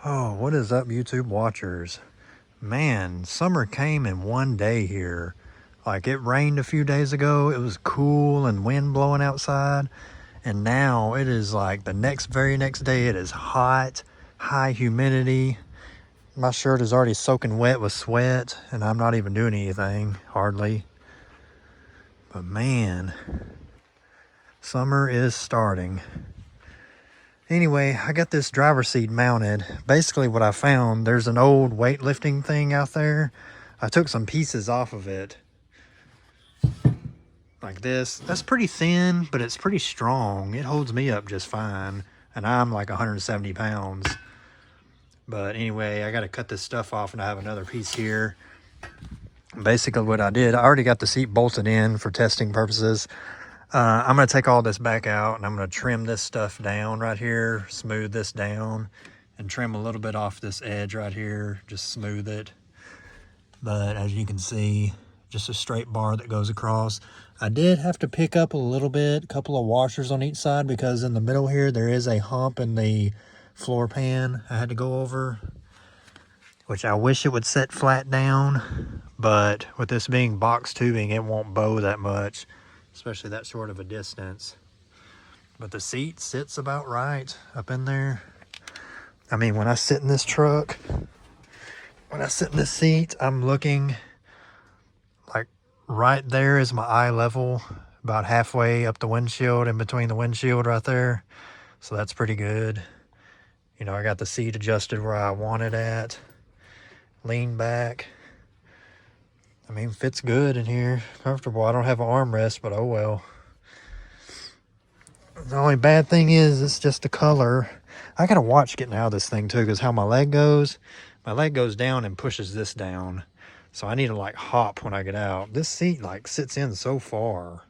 Oh, what is up, YouTube watchers? Man, summer came in one day here. Like, it rained a few days ago, it was cool and wind blowing outside, and now it is like the very next day it is hot, high humidity. My shirt is already soaking wet with sweat, and I'm not even doing anything, hardly. But man, summer is starting. Anyway, I got this driver's seat mounted. Basically what I found, there's an old weightlifting thing out there. I took some pieces off of it. Like this. That's pretty thin, but it's pretty strong. It holds me up just fine. And I'm like 170 pounds. But anyway, I got to cut this stuff off, and I have another piece here. Basically what I did, I already got the seat bolted in for testing purposes. I'm going to take all this back out, and I'm going to trim this stuff down right here, smooth this down, and trim a little bit off this edge right here, just smooth it. But as you can see, just a straight bar that goes across. I did have to pick up a little bit, a couple of washers on each side, because in the middle here, there is a hump in the floor pan I had to go over, which I wish it would set flat down, but with this being box tubing, it won't bow that much, especially that short of a distance. But the seat sits about right up in there. I mean, when I sit in this truck, when I sit in this seat, I'm looking like right there is my eye level, about halfway up the windshield, in between the windshield right there. So that's pretty good. You know, I got the seat adjusted where I want it at. Lean back. I mean, fits good in here, comfortable. I don't have an armrest, but oh well. The only bad thing is it's just the color. I gotta watch getting out of this thing too, because how my leg goes down and pushes this down. So I need to like hop when I get out. This seat like sits in so far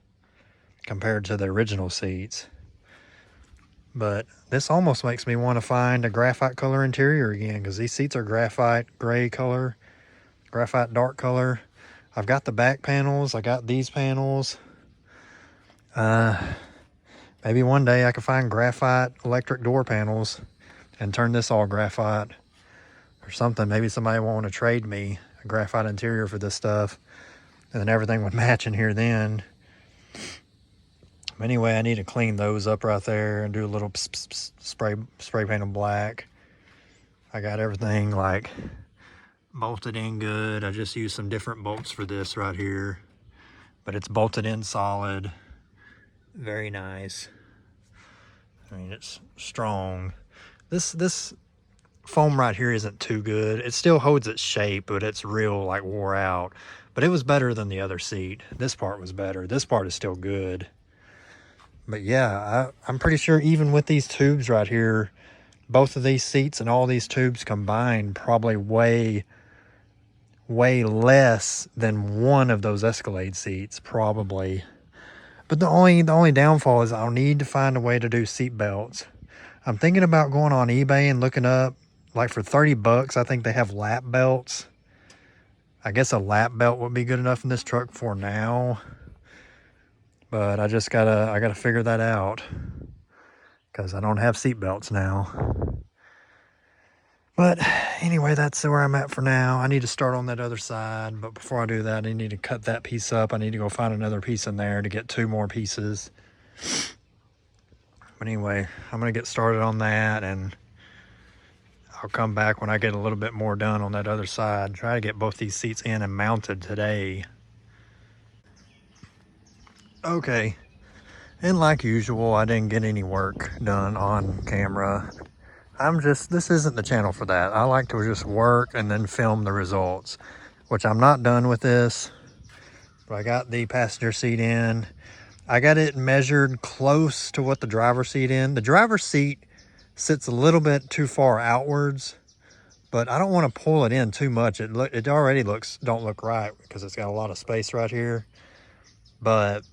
compared to the original seats. But this almost makes me want to find a graphite color interior again, because these seats are graphite gray color, graphite dark color. I've got the back panels. I got these panels. Maybe one day I can find graphite electric door panels and turn this all graphite or something. Maybe somebody will want to trade me a graphite interior for this stuff, and then everything would match in here then. But anyway, I need to clean those up right there and do a little spray paint them black. I got everything like bolted in good. I just used some different bolts for this right here, but it's bolted in solid. Very nice. I mean, it's strong. This foam right here isn't too good. It still holds its shape, but it's real like wore out. But it was better than the other seat. This part was better. This part is still good. But yeah, I'm pretty sure even with these tubes right here, both of these seats and all these tubes combined probably weigh less than one of those Escalade seats, probably. But the only downfall is I'll need to find a way to do seat belts. I'm thinking about going on eBay and looking up, like for 30 bucks, I think they have lap belts. I guess a lap belt would be good enough in this truck for now. But I gotta figure that out, because I don't have seat belts now. But anyway, that's where I'm at for now. I need to start on that other side, but before I do that, I need to cut that piece up. I need to go find another piece in there to get 2 more pieces. But anyway, I'm gonna get started on that, and I'll come back when I get a little bit more done on that other side. Try to get both these seats in and mounted today. Okay, and like usual, I didn't get any work done on camera. This isn't the channel for that. I like to just work and then film the results, which I'm not done with this. But I got the passenger seat in. I got it measured close to what the driver's seat in. The driver's seat sits a little bit too far outwards, but I don't want to pull it in too much. It already don't look right, because it's got a lot of space right here. But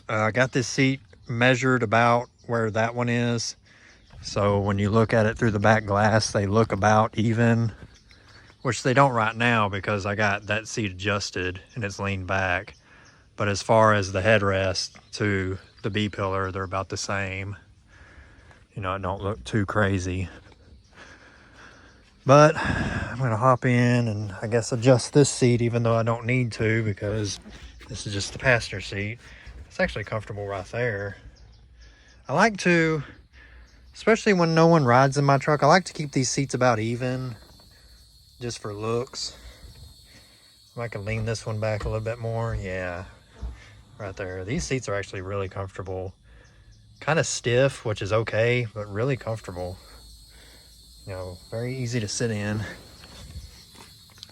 I got this seat measured about where that one is. So when you look at it through the back glass, they look about even, which they don't right now because I got that seat adjusted and it's leaned back. But as far as the headrest to the B-pillar, they're about the same. You know, it don't look too crazy. But I'm going to hop in and I guess adjust this seat, even though I don't need to, because this is just the passenger seat. It's actually comfortable right there. I like to, especially when no one rides in my truck, I like to keep these seats about even, just for looks. I can lean this one back a little bit more. Yeah, right there. These seats are actually really comfortable. Kind of stiff, which is okay, but really comfortable. You know, very easy to sit in.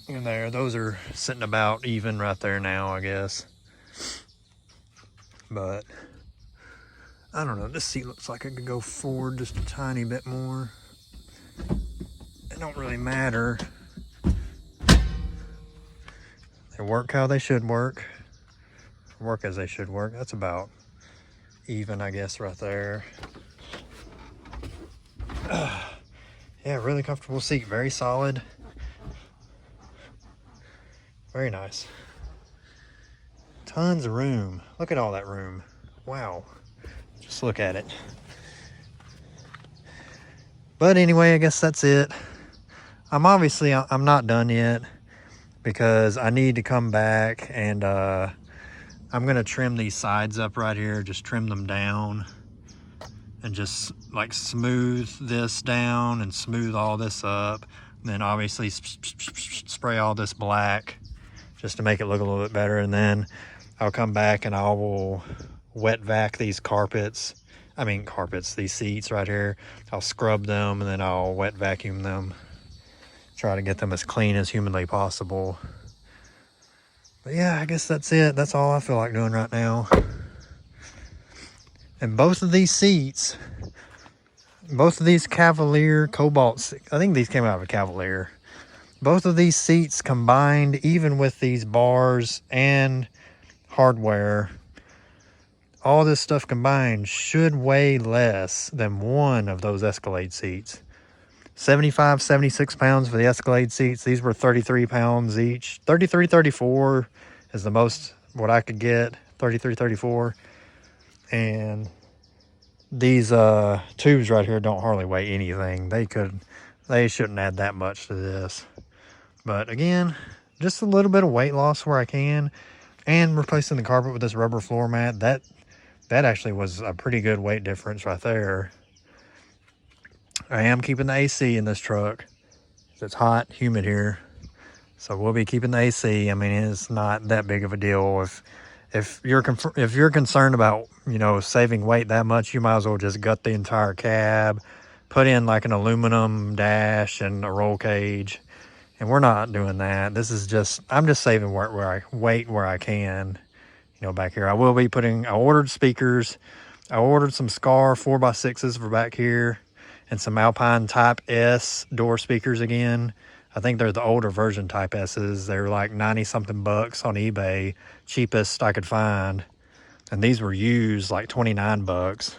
In there, those are sitting about even right there now, I guess. But I don't know, this seat looks like it could go forward just a tiny bit more. It don't really matter. They work how they should work. Work as they should work. That's about even, I guess, right there. Yeah, really comfortable seat, very solid. Very nice. Tons of room. Look at all that room. Wow. Just look at it. But anyway, I guess that's it. I'm not done yet, because I need to come back and I'm gonna trim these sides up right here, just trim them down and just like smooth this down and smooth all this up. And then obviously spray all this black just to make it look a little bit better. And then I'll come back and I will wet vac these these seats right here. I'll scrub them and then I'll wet vacuum them. Try to get them as clean as humanly possible. But yeah, I guess that's it. That's all I feel like doing right now. And both of these seats, both of these Cavalier Cobalt, I think these came out of a Cavalier. Both of these seats combined, even with these bars and hardware, all this stuff combined should weigh less than one of those Escalade seats. 75, 76 pounds for the Escalade seats. These were 33 pounds each. 33, 34 is the most what I could get. 33, 34. And these tubes right here don't hardly weigh anything. They shouldn't add that much to this. But again, just a little bit of weight loss where I can. And replacing the carpet with this rubber floor mat, that actually was a pretty good weight difference right there. I am keeping the AC in this truck. It's hot, humid here. So we'll be keeping the AC. I mean, it's not that big of a deal. If you're concerned about, you know, saving weight that much, you might as well just gut the entire cab, put in like an aluminum dash and a roll cage. And we're not doing that. This is just, I'm just saving weight where I can, you know, back here. I ordered speakers. I ordered some Scar 4x6s for back here and some Alpine Type S door speakers again. I think they're the older version Type S's. They're like 90 something bucks on eBay, cheapest I could find. And these were used like 29 bucks.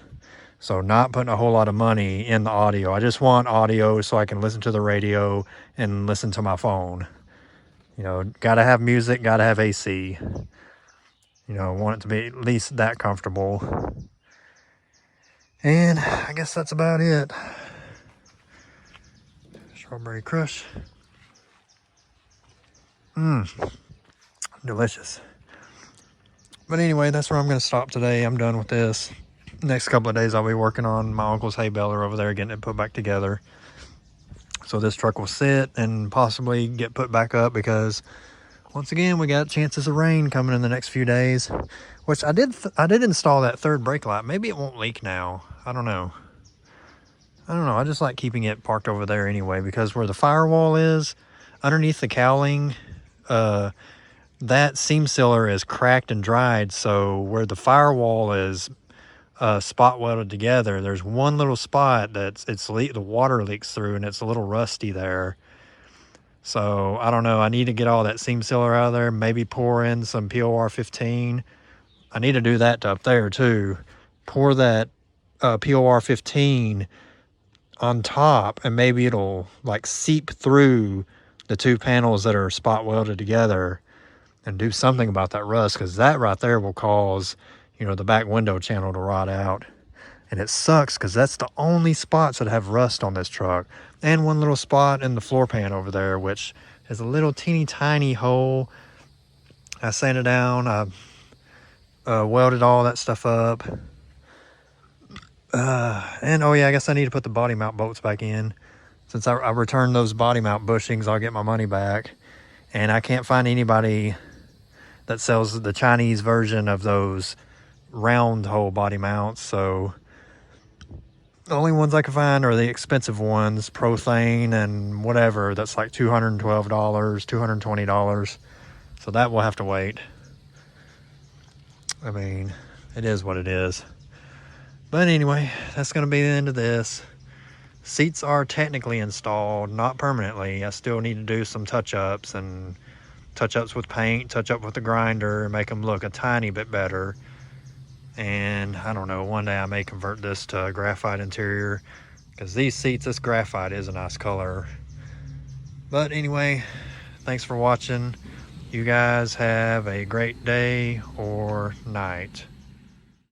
So not putting a whole lot of money in the audio. I just want audio so I can listen to the radio and listen to my phone. You know, gotta have music, gotta have AC. You know, want it to be at least that comfortable. And I guess that's about it. Strawberry Crush. Delicious. But anyway, that's where I'm going to stop today. I'm done with this. Next couple of days, I'll be working on my uncle's hay baler over there, getting it put back together. So this truck will sit and possibly get put back up because, once again, we got chances of rain coming in the next few days. Which I did install that third brake light. Maybe it won't leak now. I don't know. I just like keeping it parked over there anyway, because where the firewall is, underneath the cowling, that seam sealer is cracked and dried. So where the firewall is spot welded together, there's one little spot the water leaks through, and it's a little rusty there. So I don't know. I need to get all that seam sealer out of there. Maybe pour in some POR 15. I need to do that up there too. Pour that POR 15 on top, and maybe it'll like seep through the two panels that are spot welded together and do something about that rust, because that right there will cause, you know, the back window channel to rot out. And it sucks because that's the only spots that have rust on this truck. And one little spot in the floor pan over there, which is a little teeny tiny hole. I sanded down, I welded all that stuff up. And oh yeah, I guess I need to put the body mount bolts back in. Since I returned those body mount bushings, I'll get my money back. And I can't find anybody that sells the Chinese version of those round hole body mounts. So the only ones I can find are the expensive ones, Prothane and whatever. That's like $212, $220. So that will have to wait. I mean, it is what it is. But anyway, that's going to be the end of this. Seats are technically installed, not permanently. I still need to do some touch-ups and touch-ups with paint, touch-up with the grinder, and make them look a tiny bit better. And I don't know, one day I may convert this to a graphite interior, because these seats, this graphite is a nice color. But anyway, thanks for watching. You guys have a great day or night.